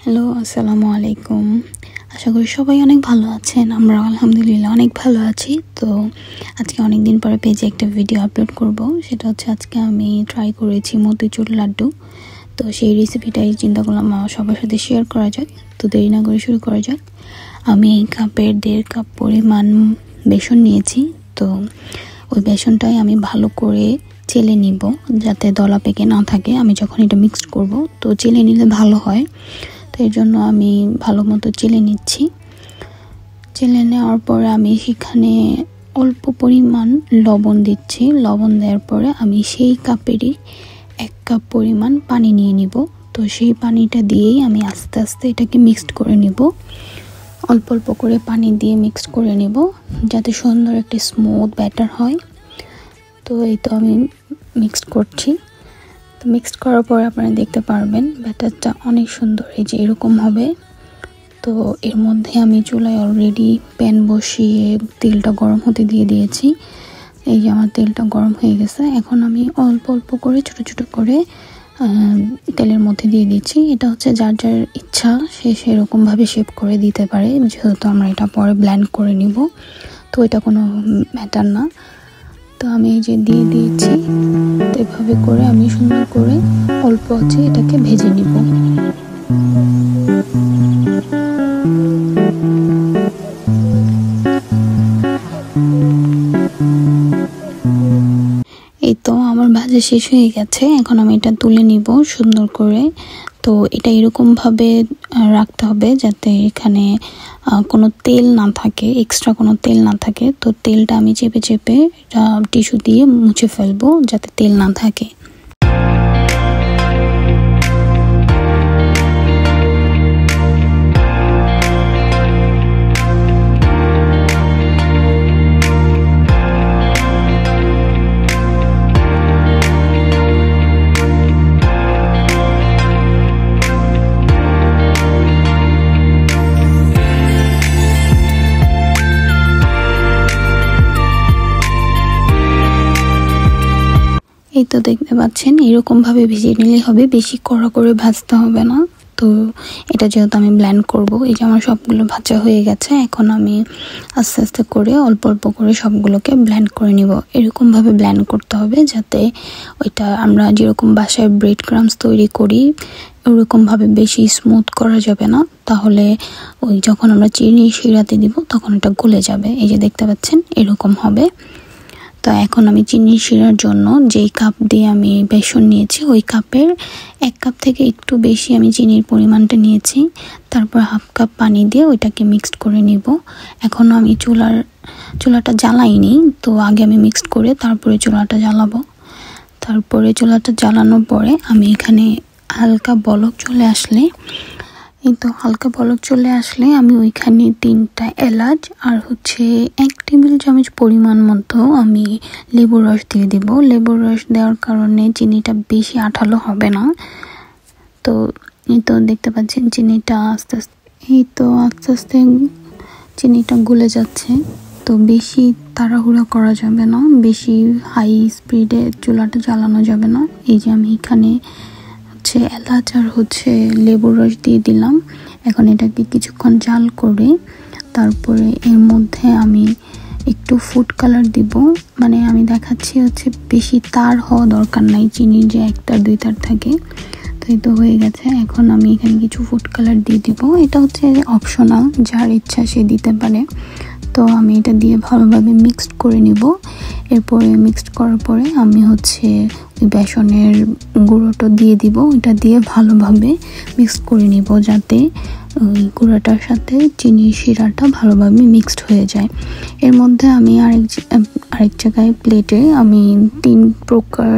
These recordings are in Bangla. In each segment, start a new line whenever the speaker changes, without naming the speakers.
হ্যালো, আসসালামু আলাইকুম। আশা করি সবাই অনেক ভালো আছেন। আমরা আলহামদুলিল্লাহ অনেক ভালো আছি। তো আজকে অনেক দিন পরে পেজে একটা ভিডিও আপলোড করব। সেটা হচ্ছে আজকে আমি ট্রাই করেছি মতিচুর লাড্ডু। তো সেই রেসিপিটাই চিন্তা করলাম সবার সাথে শেয়ার করা যাক। তো দেরি না করে শুরু করা যাক। আমি এই কাপের 1.5 কাপ পরিমাণ বেসন নিয়েছি। তো ওই বেসনটাই আমি ভালো করে চেলে নিব, যাতে দলা পেকে না থাকে। আমি যখন এটা মিক্সড করব তো চেলে নিলে ভালো হয়। তো এর জন্য আমি ভালো মতো চেলে নিচ্ছি। চেলে নেওয়ার পরে আমি সেখানে অল্প পরিমাণ লবণ দিচ্ছি। লবণ দেওয়ার পরে আমি সেই কাপেরই 1 কাপ পরিমাণ পানি নিয়ে নিব। তো সেই পানিটা দিয়েই আমি আস্তে আস্তে এটাকে মিক্সড করে নিব। অল্প অল্প করে পানি দিয়ে মিক্সড করে নিব, যাতে সুন্দর একটা স্মুথ ব্যাটার হয়। তো এই তো আমি মিক্সড করছি। তো মিক্সড করার পর আপনারা দেখতে পারবেন ব্যাটারটা অনেক সুন্দর, এই যে এরকম হবে। তো এর মধ্যে আমি চুলায় অলরেডি প্যান বসিয়ে তেলটা গরম হতে দিয়ে দিয়েছি। এই যে আমার তেলটা গরম হয়ে গেছে। এখন আমি অল্প অল্প করে ছোট ছোট করে তেলের মধ্যে দিয়ে দিচ্ছি। এটা হচ্ছে যার যার ইচ্ছা সে সেরকমভাবে শেপ করে দিতে পারে, যেহেতু আমরা এটা পরে ব্লেন্ড করে নিব। তো এটা কোনো ম্যাটার না। তো আমি এই যে দিয়ে দিয়েছি। তো এভাবে করে আমি সুন্দর করে অল্প আছে এটাকে ভেজে নিব। এই তো আমার ভাজা শেষ হয়ে গেছে। এখন আমি এটা তুলে নিব সুন্দর করে। তো এটা এরকমভাবে রাখতে হবে যাতে এখানে কোনো তেল না থাকে, এক্সট্রা কোনো তেল না থাকে। তো তেলটা আমি চেপে চেপে টিস্যু দিয়ে মুছে ফেলবো, যাতে তেল না থাকে। এই তো দেখতে পাচ্ছেন এরকমভাবে ভেজে নিলে হবে, বেশি কড়া করে ভাজতে হবে না। তো এটা যেহেতু আমি ব্লেন্ড করব, এই যে আমার সবগুলো ভাজা হয়ে গেছে। এখন আমি আস্তে আস্তে করে অল্প অল্প করে সবগুলোকে ব্লেন্ড করে নিব। এরকমভাবে ব্লেন্ড করতে হবে যাতে ওইটা আমরা যেরকম বাসায় ব্রেড ক্রাম্বস তৈরি করি ওরকমভাবে বেশি স্মুথ করা যাবে না, তাহলে ওই যখন আমরা চিনি শিরাতে দিব তখন এটা গলে যাবে। এই যে দেখতে পাচ্ছেন এরকম হবে। তো এখন আমি চিনি শিরার জন্য যেই কাপ দিয়ে আমি বেসন নিয়েছি ওই কাপের 1 কাপ থেকে একটু বেশি আমি চিনির পরিমাণটা নিয়েছি। তারপর 1/2 কাপ পানি দিয়ে ওইটাকে মিক্সড করে নিব। এখন আমি চুলাটা জ্বালাইনি, তো আগে আমি মিক্সড করে তারপরে চুলাটা জ্বালাবো। তারপরে চুলাটা জ্বালানোর পরে আমি এখানে হালকা বলক চলে আসলে আমি ওইখানে 3টা এলাচ আর হচ্ছে 1 টেবিল চামচ পরিমাণ মতো আমি লেবুর রস দিয়ে দেব। লেবুর রস দেওয়ার কারণে চিনিটা বেশি আঠালো হবে না। তো এই তো দেখতে পাচ্ছেন চিনিটা আস্তে আস্তে চিনিটা গলে যাচ্ছে। তো বেশি তাড়াহুড়া করা যাবে না, বেশি হাই স্পিডে চুলাটা জ্বালানো যাবে না। এই যে আমি এখানে এলাচ আর লেবুর রস দিয়ে দিলাম। এখন এটাকে কিছুক্ষণ জাল করে তারপরে এর মধ্যে আমি একটু ফুড কালার দিব। মানে আমি দেখাচ্ছি বেশি তার হওয়া দরকার নাই, চিনির যে 1 তার 2 তার থাকে। তো এই তো হয়ে গেছে। এখন আমি এখানে কিছু ফুড কালার দিয়ে দিব। এটা অপশনাল, যার ইচ্ছা সে দিতে পারে। তো আমি এটা দিয়ে ভালোভাবে মিক্সড করে নিব। এরপরে মিক্সড করার পরে আমি ওই বেসনের গুঁড়োটা দিয়ে দিব। এটা দিয়ে ভালোভাবে মিক্স করে নিব, যাতে ওই গুঁড়োটার সাথে চিনির শিরাটা ভালোভাবে মিক্সড হয়ে যায়। এর মধ্যে আমি আরেক জায়গায় প্লেটে আমি 3 প্রকার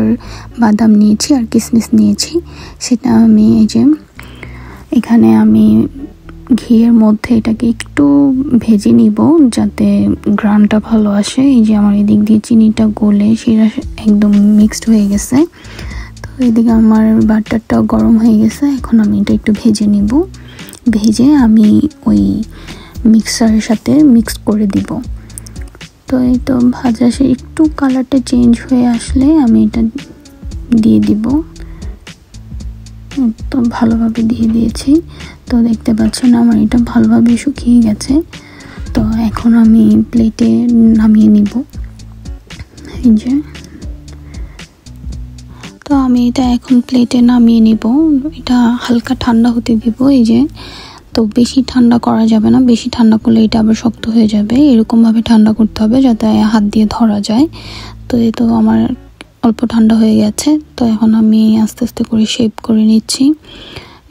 বাদাম নিয়েছি আর কিশমিশ নিয়েছি। সেটা আমি এখানে আমি ঘিয়ের মধ্যে এটাকে একটু ভেজে নিব, যাতে গ্রানটা ভালো আসে। এই যে আমার এদিক দিয়ে চিনিটা গলে শিরা একদম মিক্সড হয়ে গেছে। তো এদিকে আমার বাটারটা গরম হয়ে গেছে। এখন আমি এটা একটু ভেজে নিব। ভেজে আমি ওই মিক্সারের সাথে মিক্স করে দিব। তো এই তো ভাজা একটু কালারটা চেঞ্জ হয়ে আসলে আমি এটা দিয়ে দিব। তো ভালোভাবে দিয়ে দিয়েছি। তো তো দেখতে পাচ্ছেন আমার এটা ভালোভাবে শুকিয়ে গেছে। তো এখন আমি প্লেটে নামিয়ে নিব। এই যে, তো আমি এটা এখন প্লেটে নামিয়ে নিব। এটা হালকা ঠান্ডা হতে দিব। এই যে, তো বেশি ঠান্ডা করা যাবে না, বেশি ঠান্ডা করলে এটা আবার শক্ত হয়ে যাবে। এরকমভাবে ঠান্ডা করতে হবে যাতে হাত দিয়ে ধরা যায়। তো এই তো আমার অল্প ঠান্ডা হয়ে গেছে। তো এখন আমি আস্তে আস্তে করে শেপ করে নিচ্ছি।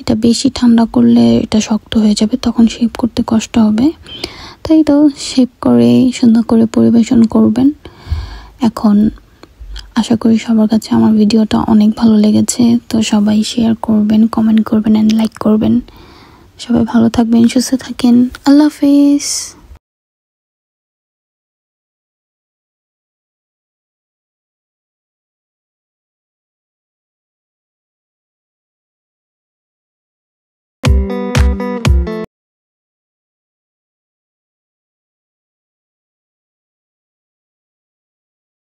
এটা বেশি ঠান্ডা করলে এটা শক্ত হয়ে যাবে, তখন শেপ করতে কষ্ট হবে। তাই তো শেপ করে সুন্দর করে পরিবেশন করবেন। এখন আশা করি সবার কাছে আমার ভিডিওটা অনেক ভালো লেগেছে। তো সবাই শেয়ার করবেন, কমেন্ট করবেন এন্ড লাইক করবেন। সবাই ভালো থাকবেন, সুস্থ থাকেন। আল্লাহ হাফেজ।